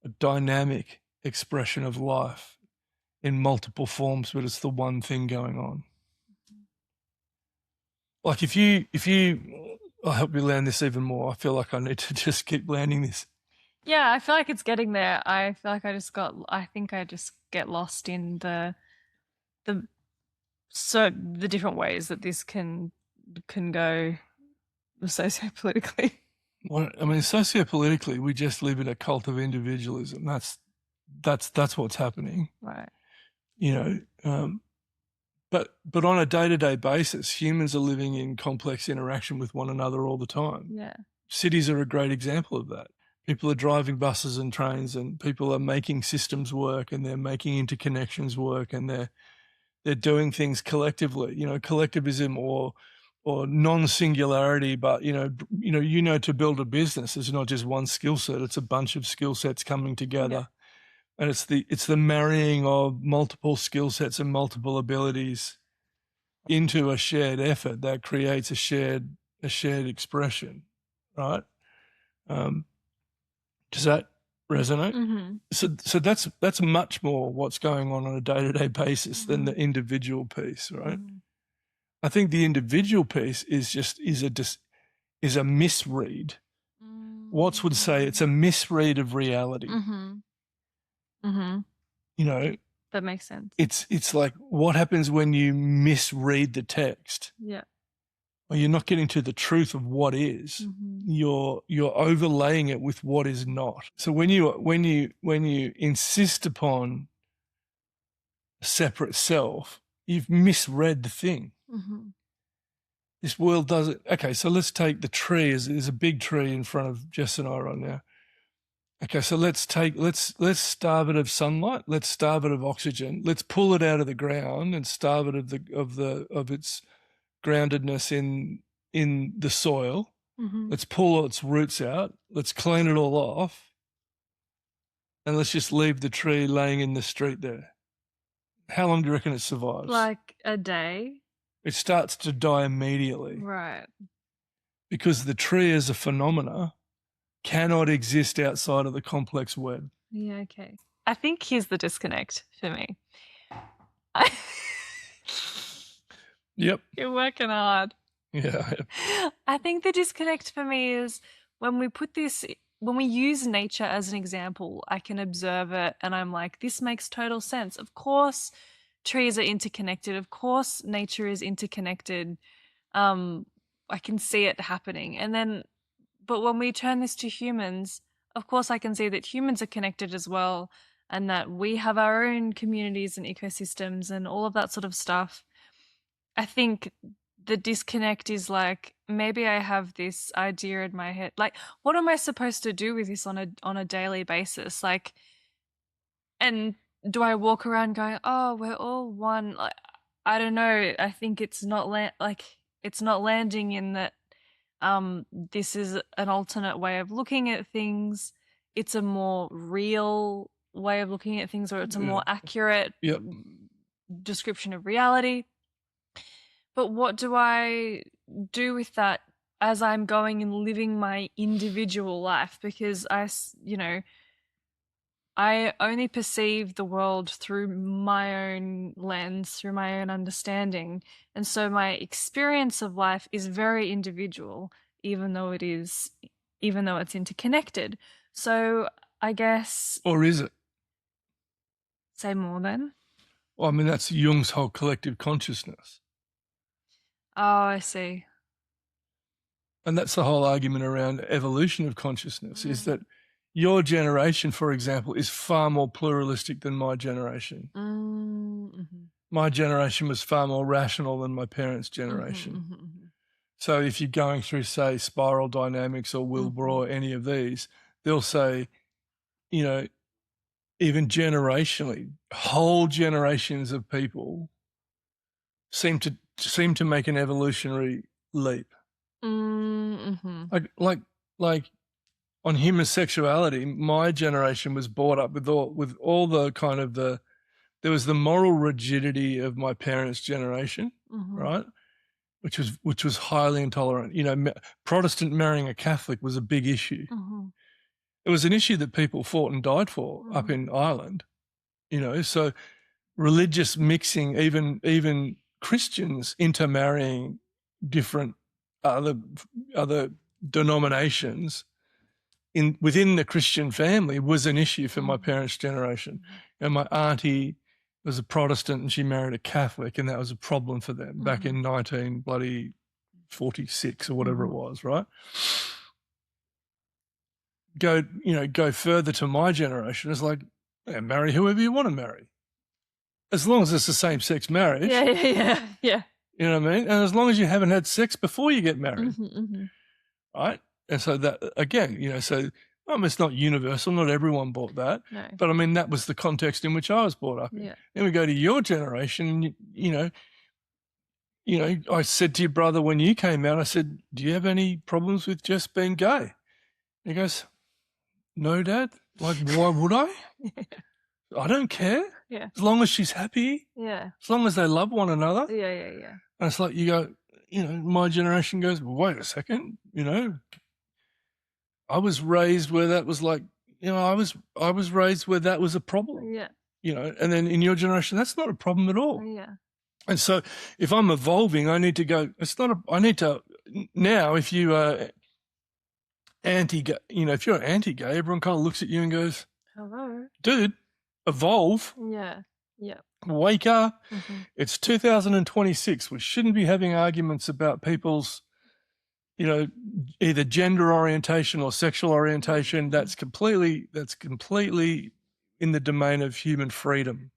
a dynamic expression of life in multiple forms, but it's the one thing going on. Like if you, I'll help you land this even more. I feel like I need to just keep landing this. Yeah, I feel like it's getting there. I feel like I think I just get lost in the different ways that this can go sociopolitically. Well, I mean, sociopolitically, we just live in a cult of individualism. That's what's happening. Right. But on a day-to-day basis, humans are living in complex interaction with one another all the time. Yeah. Cities are a great example of that. People are driving buses and trains, and people are making systems work, and they're making interconnections work, and they're doing things collectively. Collectivism or non-singularity, but to build a business is not just one skill set; it's a bunch of skill sets coming together. Yeah. And it's the marrying of multiple skill sets and multiple abilities into a shared effort that creates a shared expression, right? Does that resonate? Mm-hmm. So that's much more what's going on a day-to-day basis than the individual piece, right? Mm-hmm. I think the individual piece is a misread. Watts would say it's a misread of reality. Mm-hmm. Mm-hmm. That makes sense. It's like what happens when you misread the text. Yeah. Well, you're not getting to the truth of what is. Mm-hmm. You're overlaying it with what is not. So when you insist upon a separate self, you've misread the thing. Mm-hmm. This world doesn't. Okay, so let's take the tree. There's a big tree in front of Jess and I right now. Okay, so let's starve it of sunlight. Let's starve it of oxygen. Let's pull it out of the ground and starve it of its groundedness in the soil. Mm-hmm. Let's pull its roots out. Let's clean it all off. And let's just leave the tree laying in the street there. How long do you reckon it survives? Like a day. It starts to die immediately. Right. Because the tree as a phenomena cannot exist outside of the complex web. Yeah, okay. I think here's the disconnect for me. Yep. You're working hard. Yeah. I think the disconnect for me is when we use nature as an example, I can observe it and I'm like, this makes total sense. Of course, trees are interconnected. Of course, nature is interconnected. I can see it happening. But when we turn this to humans, of course, I can see that humans are connected as well and that we have our own communities and ecosystems and all of that sort of stuff. I think the disconnect is like, maybe I have this idea in my head. Like, what am I supposed to do with this on a daily basis? Like, and do I walk around going, "Oh, we're all one"? Like, I don't know. I think it's not landing in that. This is an alternate way of looking at things. It's a more real way of looking at things, or it's a more accurate description of reality. But what do I do with that as I'm going and living my individual life? Because I only perceive the world through my own lens, through my own understanding. And so my experience of life is very individual, even though it's interconnected. So I guess. Or is it? Say more then. Well, I mean, that's Jung's whole collective consciousness. Oh, I see. And that's the whole argument around evolution of consciousness, is that your generation, for example, is far more pluralistic than my generation. Mm-hmm. My generation was far more rational than my parents' generation. Mm-hmm. So if you're going through, say, spiral dynamics or Wilbur or any of these, they'll say, even generationally, whole generations of people seem to make an evolutionary leap. Mm-hmm. Like on human sexuality, my generation was brought up with all the kind of there was the moral rigidity of my parents' generation, right? Which was highly intolerant. Protestant marrying a Catholic was a big issue. It was an issue that people fought and died for up in Ireland. So religious mixing, even Christians intermarrying different other denominations within the Christian family was an issue for my parents' generation. And my auntie was a Protestant and she married a Catholic, and that was a problem for them back in 1946 or whatever it was, right? Go further to my generation. It's like, marry whoever you want to marry. as long as it's a same-sex marriage. Yeah. You know what I mean? And as long as you haven't had sex before you get married, right? And so that, again, so it's not universal. Not everyone bought that. No. But I mean, that was the context in which I was brought up. Yeah. Then we go to your generation, I said to your brother when you came out, I said, do you have any problems with just being gay? And he goes, no, Dad. Like, why would I? I don't care. Yeah. As long as she's happy. Yeah. As long as they love one another. Yeah. And it's like you go, my generation goes, well, wait a second, I was raised where that was like, I was raised where that was a problem. Yeah. And then in your generation, that's not a problem at all. Yeah. And so if I'm evolving, I need to go, now if you are anti-gay, if you're anti-gay, everyone kind of looks at you and goes, hello, dude, evolve. Yeah. Wake up. It's 2026. We shouldn't be having arguments about people's, either gender orientation or sexual orientation. That's completely in the domain of human freedom.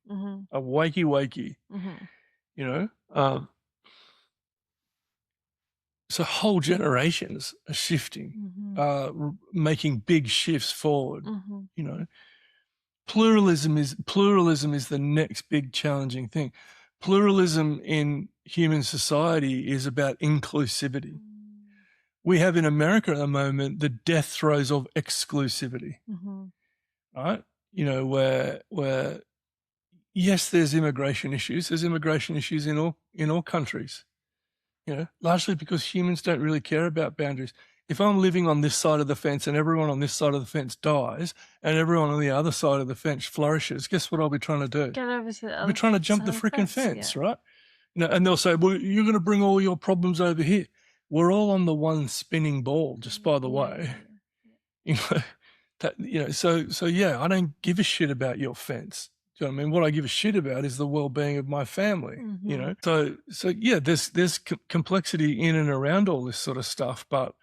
A wakey. So whole generations are shifting, making big shifts forward. Pluralism is the next big challenging thing. Pluralism in human society is about inclusivity. We have in America at the moment the death throes of exclusivity, right? Where yes, there's immigration issues. There's immigration issues in all countries, largely because humans don't really care about boundaries. If I'm living on this side of the fence and everyone on this side of the fence dies and everyone on the other side of the fence flourishes, guess what I'll be trying to do? Get over to the other I'll be trying to jump the freaking fence, right? And they'll say, well, you're going to bring all your problems over here. We're all on the one spinning ball, just by the way. So yeah, I don't give a shit about your fence. Do you know what I mean? What I give a shit about is the well-being of my family, So yeah, there's complexity in and around all this sort of stuff, but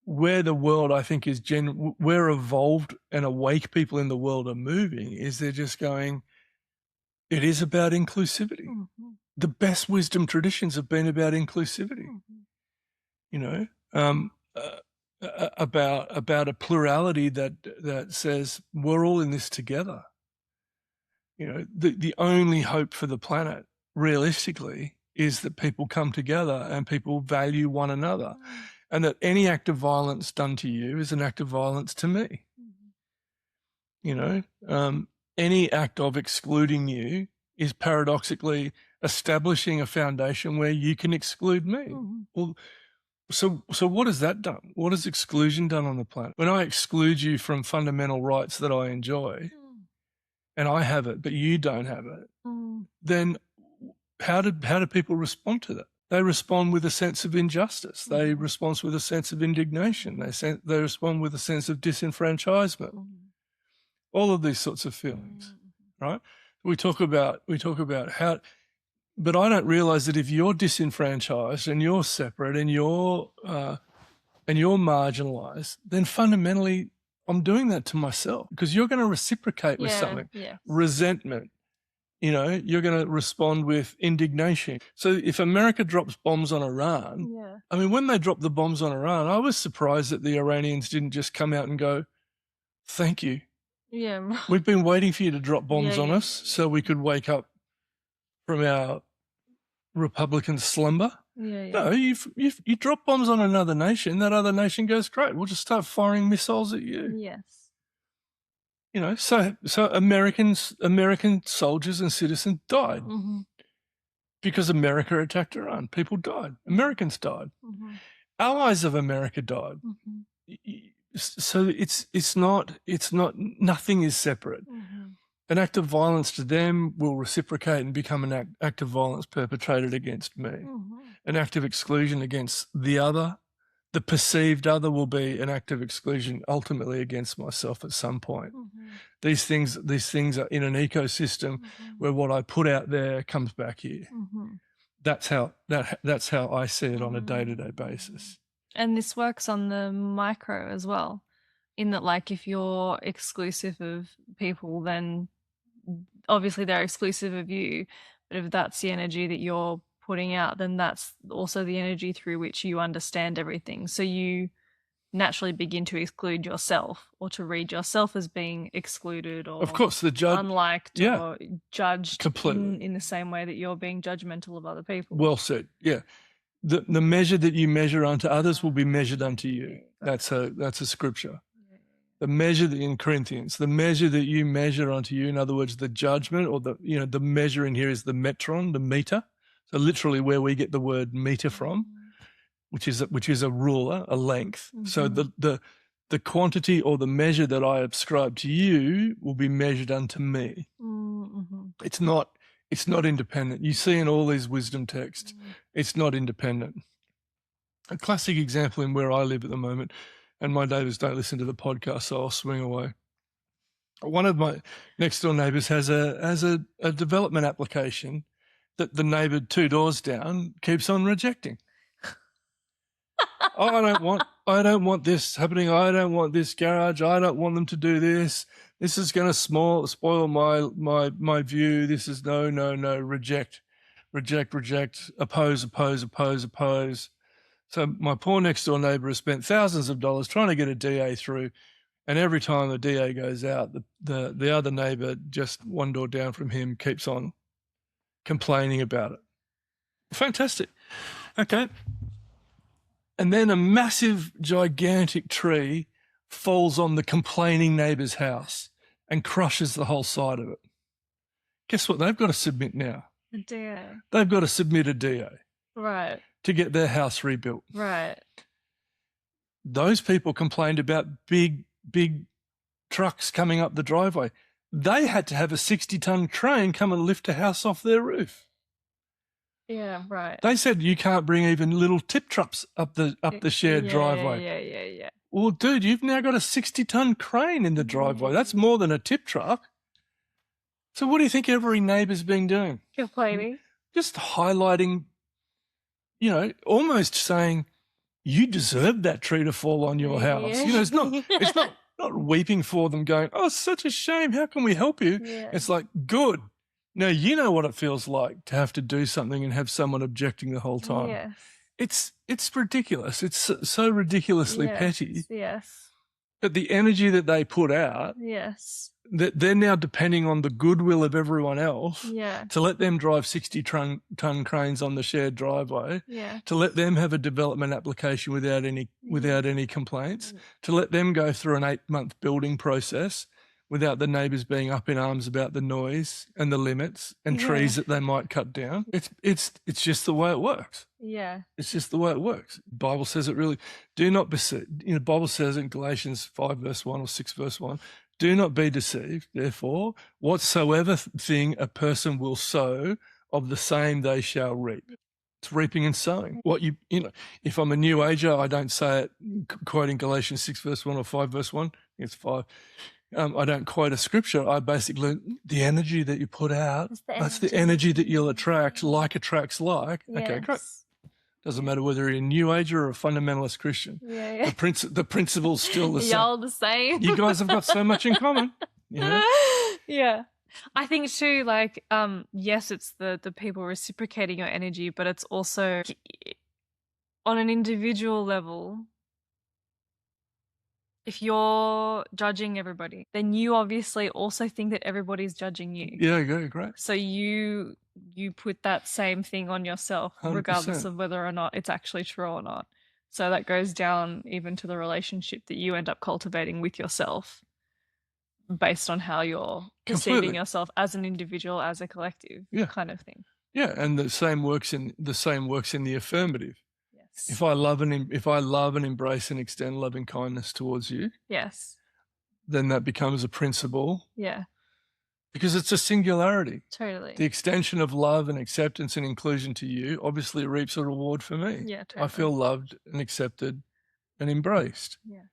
where the world, I think, is where evolved and awake people in the world are moving is they're just going, it is about inclusivity. The best wisdom traditions have been about inclusivity, about a plurality that says we're all in this together. The only hope for the planet, realistically, is that people come together and people value one another. And that any act of violence done to you is an act of violence to me. Any act of excluding you is paradoxically establishing a foundation where you can exclude me. Well, so what has that done? What has exclusion done on the planet? When I exclude you from fundamental rights that I enjoy, and I have it, but you don't have it, then how do people respond to that? They respond with a sense of injustice. They respond with a sense of indignation. They respond with a sense of disenfranchisement. All of these sorts of feelings, right? We talk about how, but I don't realize that if you're disenfranchised and you're separate and you're marginalized, then fundamentally I'm doing that to myself because you're going to reciprocate with something, resentment. You're going to respond with indignation. So if America drops bombs on Iran, I mean, when they dropped the bombs on Iran, I was surprised that the Iranians didn't just come out and go, thank you. Yeah. We've been waiting for you to drop bombs on us so we could wake up from our Republican slumber. No, you drop bombs on another nation, that other nation goes, great, we'll just start firing missiles at you. Yes. So American soldiers and citizens died because America attacked Iran. People died. Americans died. Allies of America died. So it's not nothing is separate. An act of violence to them will reciprocate and become an act of violence perpetrated against me. An act of exclusion against the other. The perceived other will be an act of exclusion ultimately against myself at some point. These things are in an ecosystem where what I put out there comes back here. That's how I see it on a day-to-day basis. And this works on the micro as well, in that, like, if you're exclusive of people, then obviously they're exclusive of you, but if that's the energy that you're putting out, then that's also the energy through which you understand everything. So you naturally begin to exclude yourself, or to read yourself as being excluded Of or course, the judge. unliked, Yeah, or judged completely. in the same way that you're being judgmental of other people. Well said. Yeah. The measure that you measure unto others will be measured unto you. That's a scripture. The measure that in Corinthians, the measure that you measure unto you, in other words, the judgment, or the measure in here is the metron, the meter. So literally where we get the word meter from, which is a ruler, a length. Mm-hmm. So the quantity or the measure that I ascribe to you will be measured unto me. Mm-hmm. It's not independent. You see in all these wisdom texts, it's not independent. A classic example in where I live at the moment, and my neighbours don't listen to the podcast, so I'll swing away. One of my next door neighbours has a development application that the neighbour 2 doors down keeps on rejecting. Oh, I don't want this happening. I don't want this garage. I don't want them to do this. This is going to spoil my view. This is no, reject, oppose. So my poor next door neighbour has spent thousands of dollars trying to get a DA through, and every time the DA goes out, the other neighbour just 1 door down from him keeps on complaining about it. Fantastic. Okay. And then a massive, gigantic tree falls on the complaining neighbour's house and crushes the whole side of it. Guess what? They've got to submit now. A DA. They've got to submit a DA. Right. To get their house rebuilt. Right. Those people complained about big trucks coming up the driveway. They had to have a 60-ton crane come and lift a house off their roof. Yeah, right. They said you can't bring even little tip trucks up the shared driveway. Yeah. Well, dude, you've now got a 60-ton crane in the driveway. That's more than a tip truck. So what do you think every neighbour's been doing? Complaining. Just highlighting, almost saying, you deserve that tree to fall on your house. Yeah. It's not weeping for them going, oh, it's such a shame. How can we help you? Yeah. It's like, good. Now, you know what it feels like to have to do something and have someone objecting the whole time. Yes. It's ridiculous. It's so ridiculously petty. Yes. But the energy that they put out, yes, that they're now depending on the goodwill of everyone else yeah, to let them drive 60-ton cranes on the shared driveway, to let them have a development application without any complaints, to let them go through an 8-month building process without the neighbours being up in arms about the noise and the limits and trees that they might cut down. It's just the way it works. Yeah. It's just the way it works. The Bible says it really, do not be, the Bible says in Galatians 5 verse 1 or 6 verse 1, do not be deceived. Therefore, whatsoever thing a person will sow, of the same they shall reap. It's reaping and sowing. What if I'm a new ager, I don't say it quoting Galatians 6 verse 1 or 5 verse 1. It's 5. I don't quote a scripture. I basically, the energy that you put out, that's the energy that you'll attract. Like attracts like. Yes. Okay, great. Doesn't matter whether you're a new ager or a fundamentalist Christian. Yeah. The principle's still the same. Y'all the same. You guys have got so much in common. Yeah. I think too, yes, it's the people reciprocating your energy, but it's also on an individual level. If you're judging everybody, then you obviously also think that everybody's judging you. Yeah, great. So you put that same thing on yourself, 100%. Regardless of whether or not it's actually true or not. So that goes down even to the relationship that you end up cultivating with yourself, based on how you're perceiving yourself as an individual, as a collective, kind of thing. Yeah, and the same works in the affirmative. If I love and embrace and extend loving kindness towards you, yes, then that becomes a principle. Yeah. Because it's a singularity. Totally. The extension of love and acceptance and inclusion to you obviously reaps a reward for me. Yeah, totally. I feel loved and accepted and embraced. Yeah.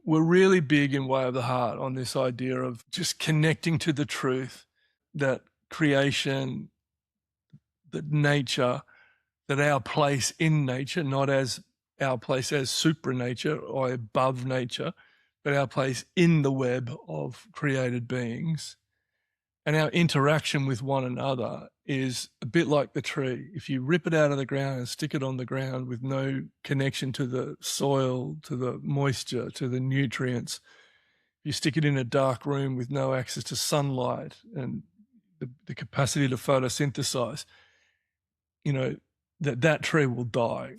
We're really big in Way of the Heart on this idea of just connecting to the truth that creation, that nature, that our place in nature, not as our place as supranature or above nature, but our place in the web of created beings And our interaction with one another is a bit like the tree. If you rip it out of the ground and stick it on the ground with no connection to the soil, to the moisture, to the nutrients, you stick it in a dark room with no access to sunlight and the capacity to photosynthesize, that tree will die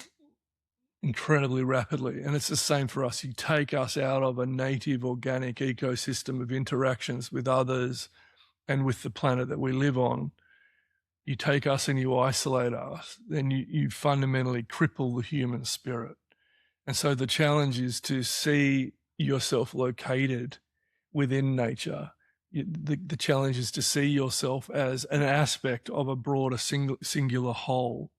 incredibly rapidly. And it's the same for us. You take us out of a native organic ecosystem of interactions with others and with the planet that we live on, you take us and you isolate us, then you fundamentally cripple the human spirit. And so the challenge is to see yourself located within nature. The challenge is to see yourself as an aspect of a broader singular whole,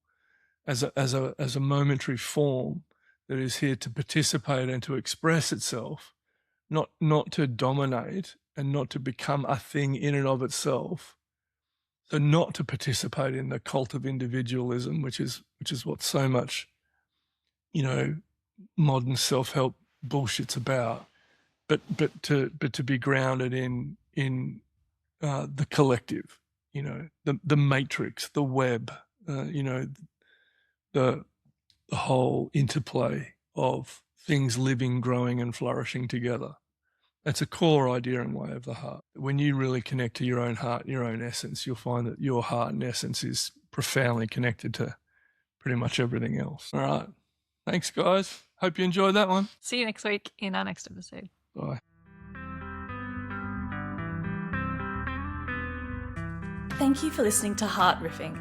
as a momentary form that is here to participate and to express itself, not to dominate and not to become a thing in and of itself. So not to participate in the cult of individualism, which is what so much, modern self-help bullshit's about, but to be grounded in the collective, the matrix, the web, the whole interplay of things living, growing, and flourishing together. That's a core idea in Way of the Heart. When you really connect to your own heart and your own essence, you'll find that your heart and essence is profoundly connected to pretty much everything else. All right. Thanks, guys. Hope you enjoyed that one. See you next week in our next episode. Bye. Thank you for listening to Heart Riffing.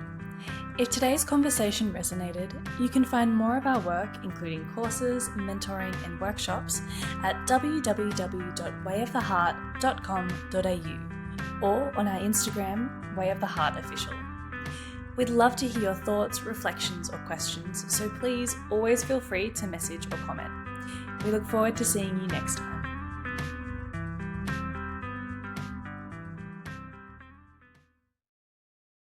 If today's conversation resonated, you can find more of our work, including courses, mentoring, and workshops, at www.wayoftheheart.com.au or on our Instagram, Way of the Heart Official. We'd love to hear your thoughts, reflections, or questions, so please always feel free to message or comment. We look forward to seeing you next time.